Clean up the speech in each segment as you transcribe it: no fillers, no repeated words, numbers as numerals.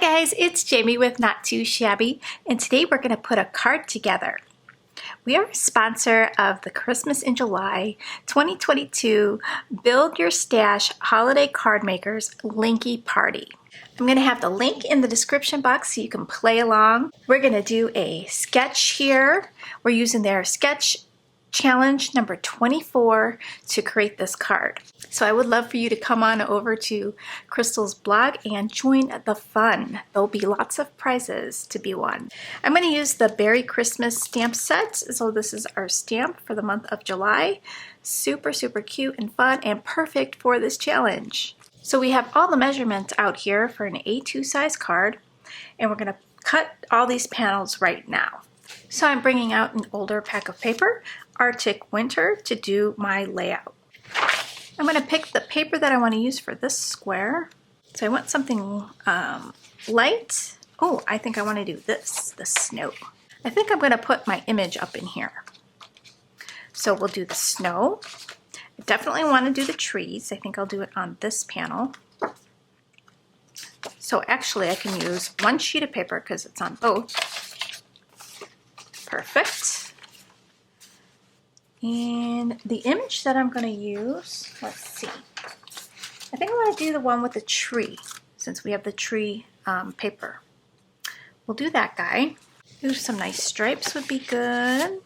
guys, it's Jamie with Not Too Shabby, and today we're going to put a card together. We are a sponsor of the Christmas in July 2022 Build Your Stash Holiday Card Makers Linky Party. I'm going to have the link in the description box so you can play along. We're going to do a sketch here. We're using their sketch challenge number 24 to create this card. So I would love for you to come on over to Crystal's blog and join the fun. There'll be lots of prizes to be won. I'm going to use the Berry Christmas stamp set. So this is our stamp for the month of July. Super, super cute and fun and perfect for this challenge. So we have all the measurements out here for an A2 size card, and we're going to cut all these panels right now. So I'm bringing out an older pack of paper, Arctic Winter, to do my layout. I'm going to pick the paper that I want to use for this square. So I want something light. Oh, I think I want to do this, the snow. I think I'm going to put my image up in here. So we'll do the snow. I definitely want to do the trees. I think I'll do it on this panel. So actually I can use one sheet of paper because it's on both. Perfect. And the image that I'm going to use, let's see. I think I want to do the one with the tree since we have the tree paper. We'll do that guy. Ooh, some nice stripes would be good.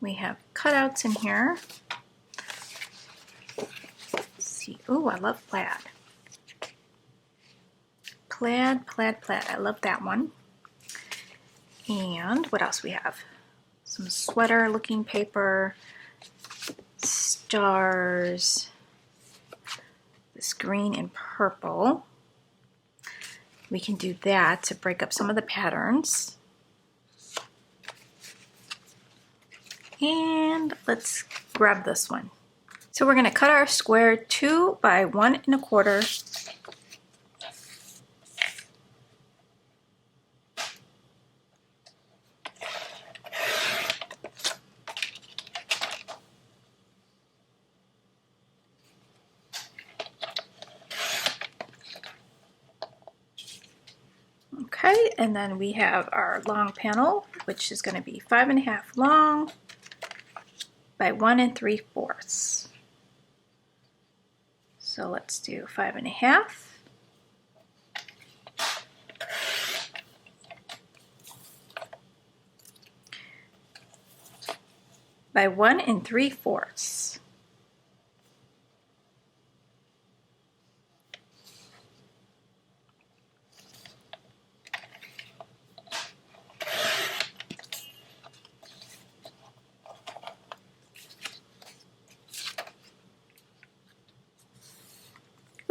We have cutouts in here. Let's see. Ooh, I love plaid. Plaid, plaid, plaid. I love that one. And what else we have? Some sweater looking paper, stars, this green and purple. We can do that to break up some of the patterns. And let's grab this one. So we're going to cut our square 2 by 1 1/4. Okay, and then we have our long panel, which is going to be 5 1/2 long by 1 3/4. So let's do 5 1/2 by 1 3/4.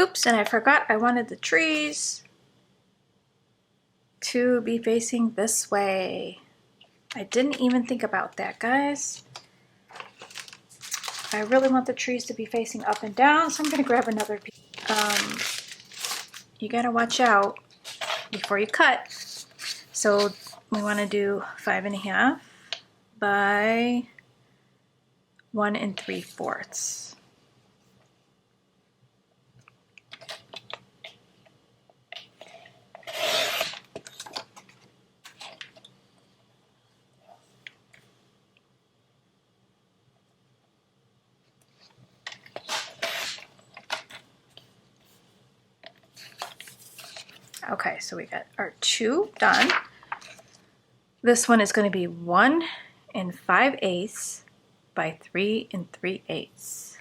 Oops, and I forgot I wanted the trees to be facing this way. I didn't even think about that, guys. I really want the trees to be facing up and down, so I'm going to grab another piece. You got to watch out before you cut. So we want to do 5 1/2 by 1 3/4. Okay, so we got our 2 done. This one is going to be 1 5/8 by 3 3/8.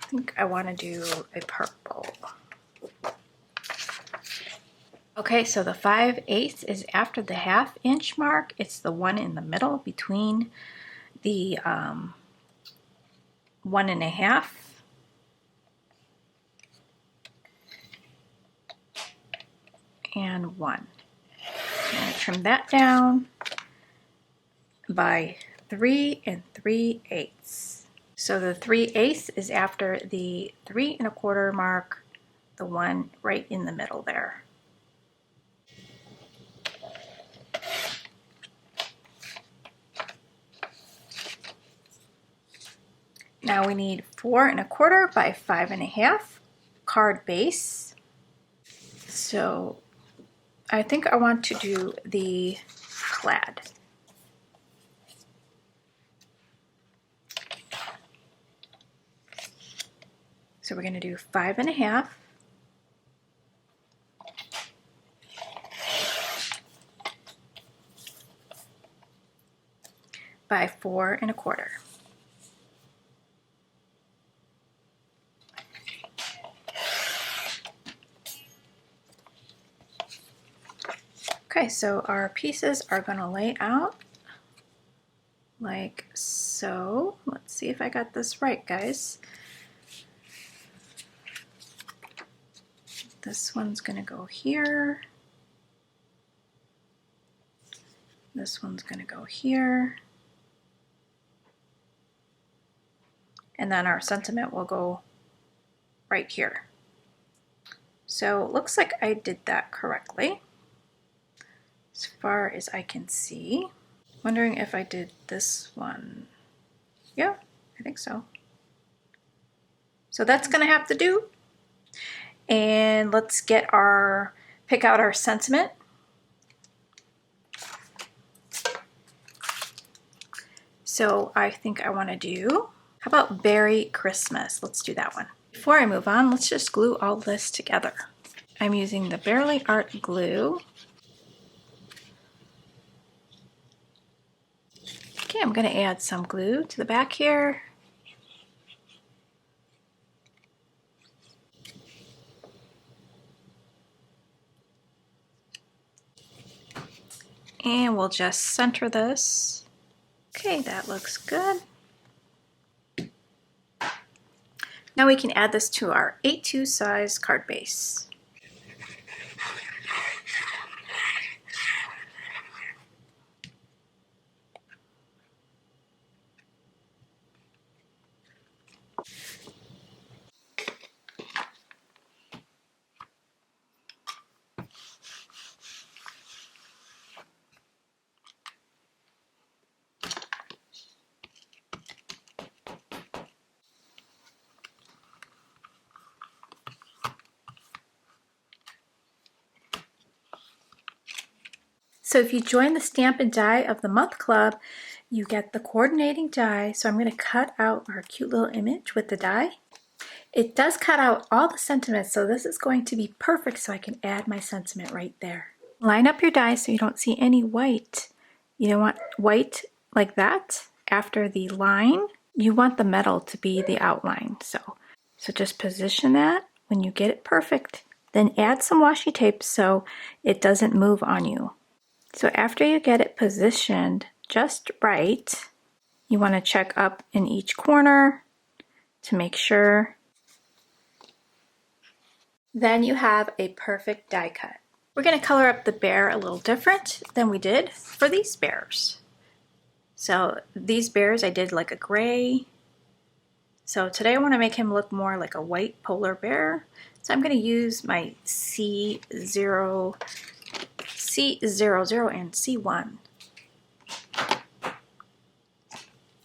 I think I want to do a purple. Okay, so the 5/8 is after the 1/2 inch mark. It's the one in the middle between the 1 1/2 and 1. I'm going to trim that down by 3 3/8. So the 3/8 is after the 3 1/4 mark, the one right in the middle there. Now we need 4 1/4 by 5 1/2 card base. So I think I want to do the plaid. So we're going to do 5 1/2 by 4 1/4. Okay, so our pieces are going to lay out like so. Let's see if I got this right, guys. This one's going to go here. This one's going to go here. And then our sentiment will go right here. So it looks like I did that correctly, as far as I can see. Wondering if I did this one. Yeah, I think so. So that's gonna have to do. And let's get pick out our sentiment. So I think I wanna do, how about Berry Christmas? Let's do that one. Before I move on, let's just glue all this together. I'm using the Bearly Art glue. Okay, I'm going to add some glue to the back here. And we'll just center this. Okay, that looks good. Now we can add this to our A2 size card base. So if you join the Stamp and Die of the Month Club, you get the coordinating die. So I'm going to cut out our cute little image with the die. It does cut out all the sentiments, so this is going to be perfect so I can add my sentiment right there. Line up your die so you don't see any white. You don't want white like that after the line. You want the metal to be the outline. So just position that. When you get it perfect, then add some washi tape so it doesn't move on you. So after you get it positioned just right, you want to check up in each corner to make sure. Then you have a perfect die cut. We're going to color up the bear a little different than we did for these bears. So these bears I did like a gray. So today I want to make him look more like a white polar bear. So I'm going to use my C00 and C1. I'm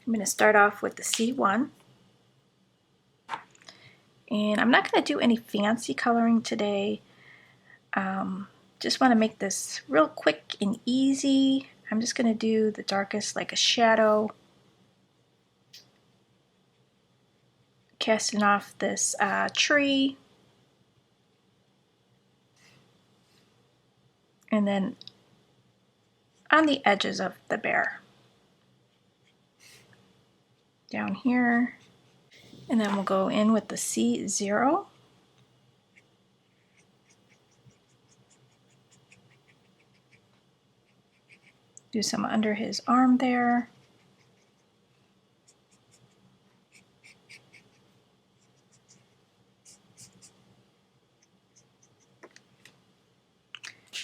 going to start off with the C1. And I'm not going to do any fancy coloring today. Just want to make this real quick and easy. I'm just going to do the darkest like a shadow. Casting off this tree. And then on the edges of the bear. Down here. And then we'll go in with the C0. Do some under his arm there.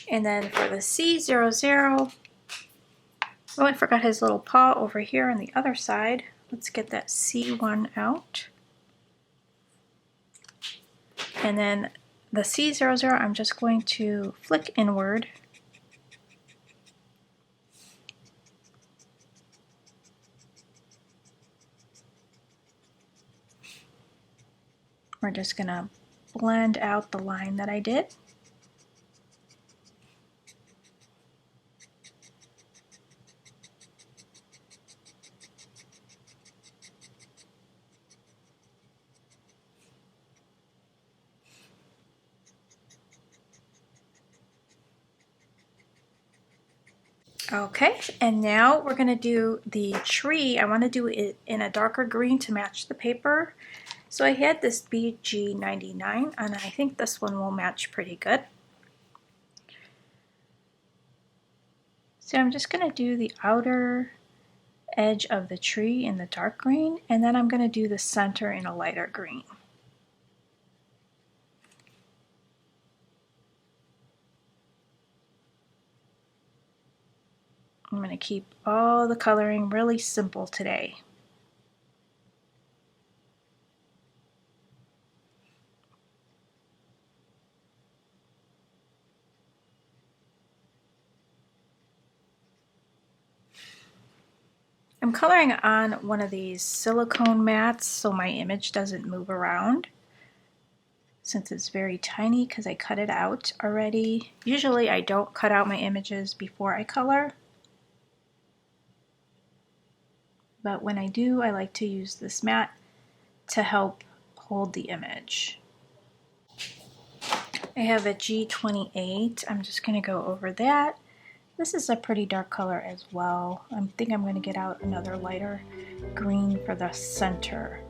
And then for the C00, oh, I forgot his little paw over here on the other side. Let's get that C1 out. And then the C00, I'm just going to flick inward. we're just going to blend out the line that I did. Okay, and now we're going to do the tree. I want to do it in a darker green to match the paper. So I had this BG99 and I think this one will match pretty good. So I'm just going to do the outer edge of the tree in the dark green, and then I'm going to do the center in a lighter green. I'm going to keep all the coloring really simple today. I'm coloring on one of these silicone mats so my image doesn't move around, since it's very tiny because I cut it out already. Usually I don't cut out my images before I color, but when I do, I like to use this mat to help hold the image. I have a G28. I'm just going to go over that. This is a pretty dark color as well. I think I'm going to get out another lighter green for the center.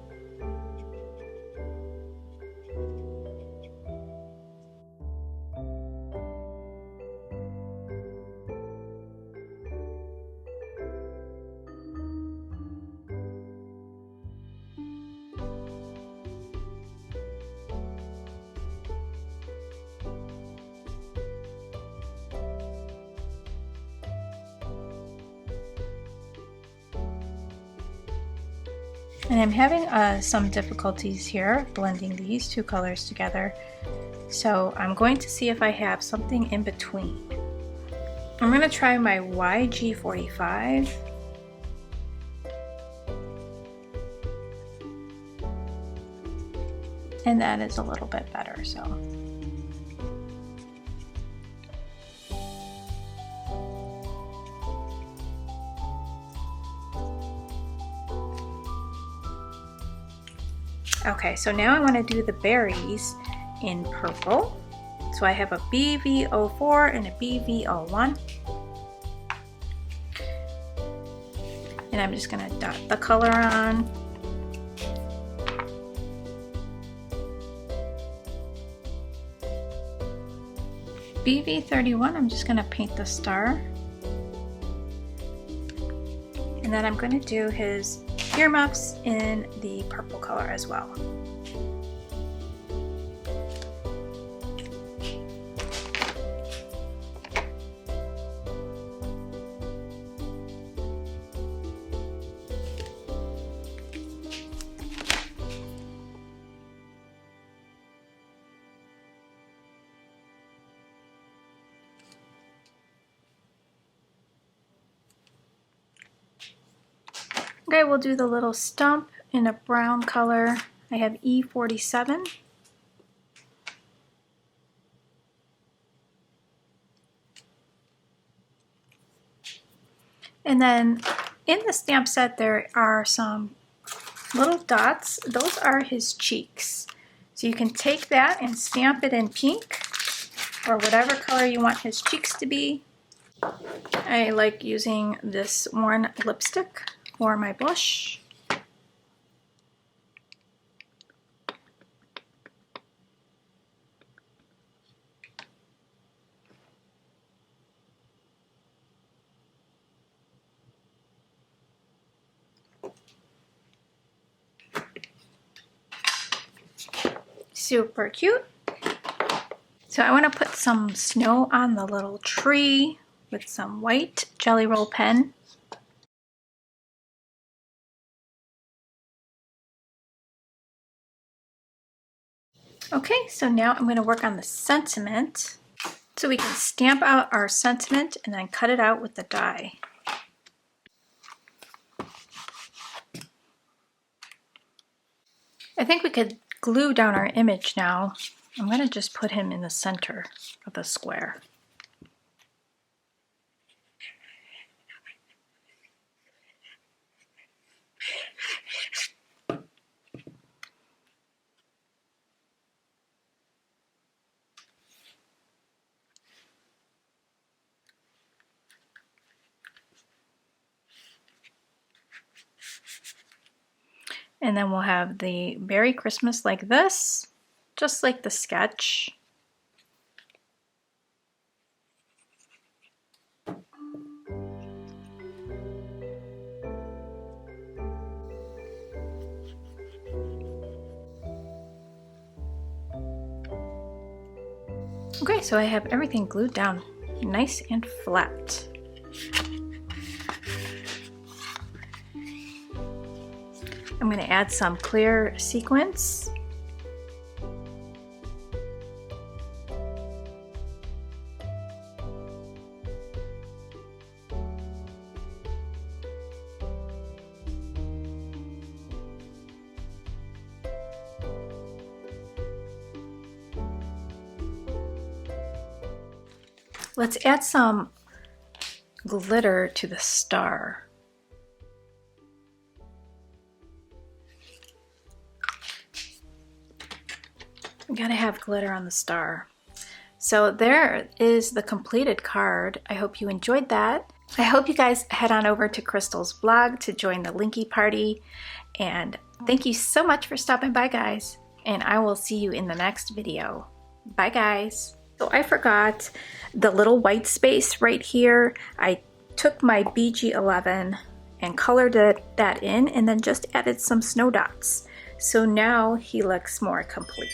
And I'm having some difficulties here blending these two colors together. So I'm going to see if I have something in between. I'm going to try my YG45. And that is a little bit better, so. Okay, so now I want to do the berries in purple. So I have a BV04 and a BV01. And I'm just going to dot the color on. BV31, I'm just going to paint the star. And then I'm going to do his earmuffs in the purple color as well. Okay, we'll do the little stump in a brown color. I have E47. And then in the stamp set there are some little dots. Those are his cheeks. So you can take that and stamp it in pink or whatever color you want his cheeks to be. I like using this worn lipstick for my blush. Super cute. So I want to put some snow on the little tree with some white Jelly Roll pen. Okay, so now I'm going to work on the sentiment. So we can stamp out our sentiment and then cut it out with the die. I think we could glue down our image now, I'm going to just put him in the center of the square. And then we'll have the Merry Christmas like this, just like the sketch. Okay, so I have everything glued down nice and flat. I'm going to add some clear sequins. Let's add some glitter to the star. We gotta have glitter on the star. So there is the completed card. I hope you enjoyed that. I hope you guys head on over to Crystal's blog to join the Linky party. And thank you so much for stopping by, guys. And I will see you in the next video. Bye, guys. So I forgot the little white space right here. I took my BG11 and colored that in and then just added some snow dots. So now he looks more complete.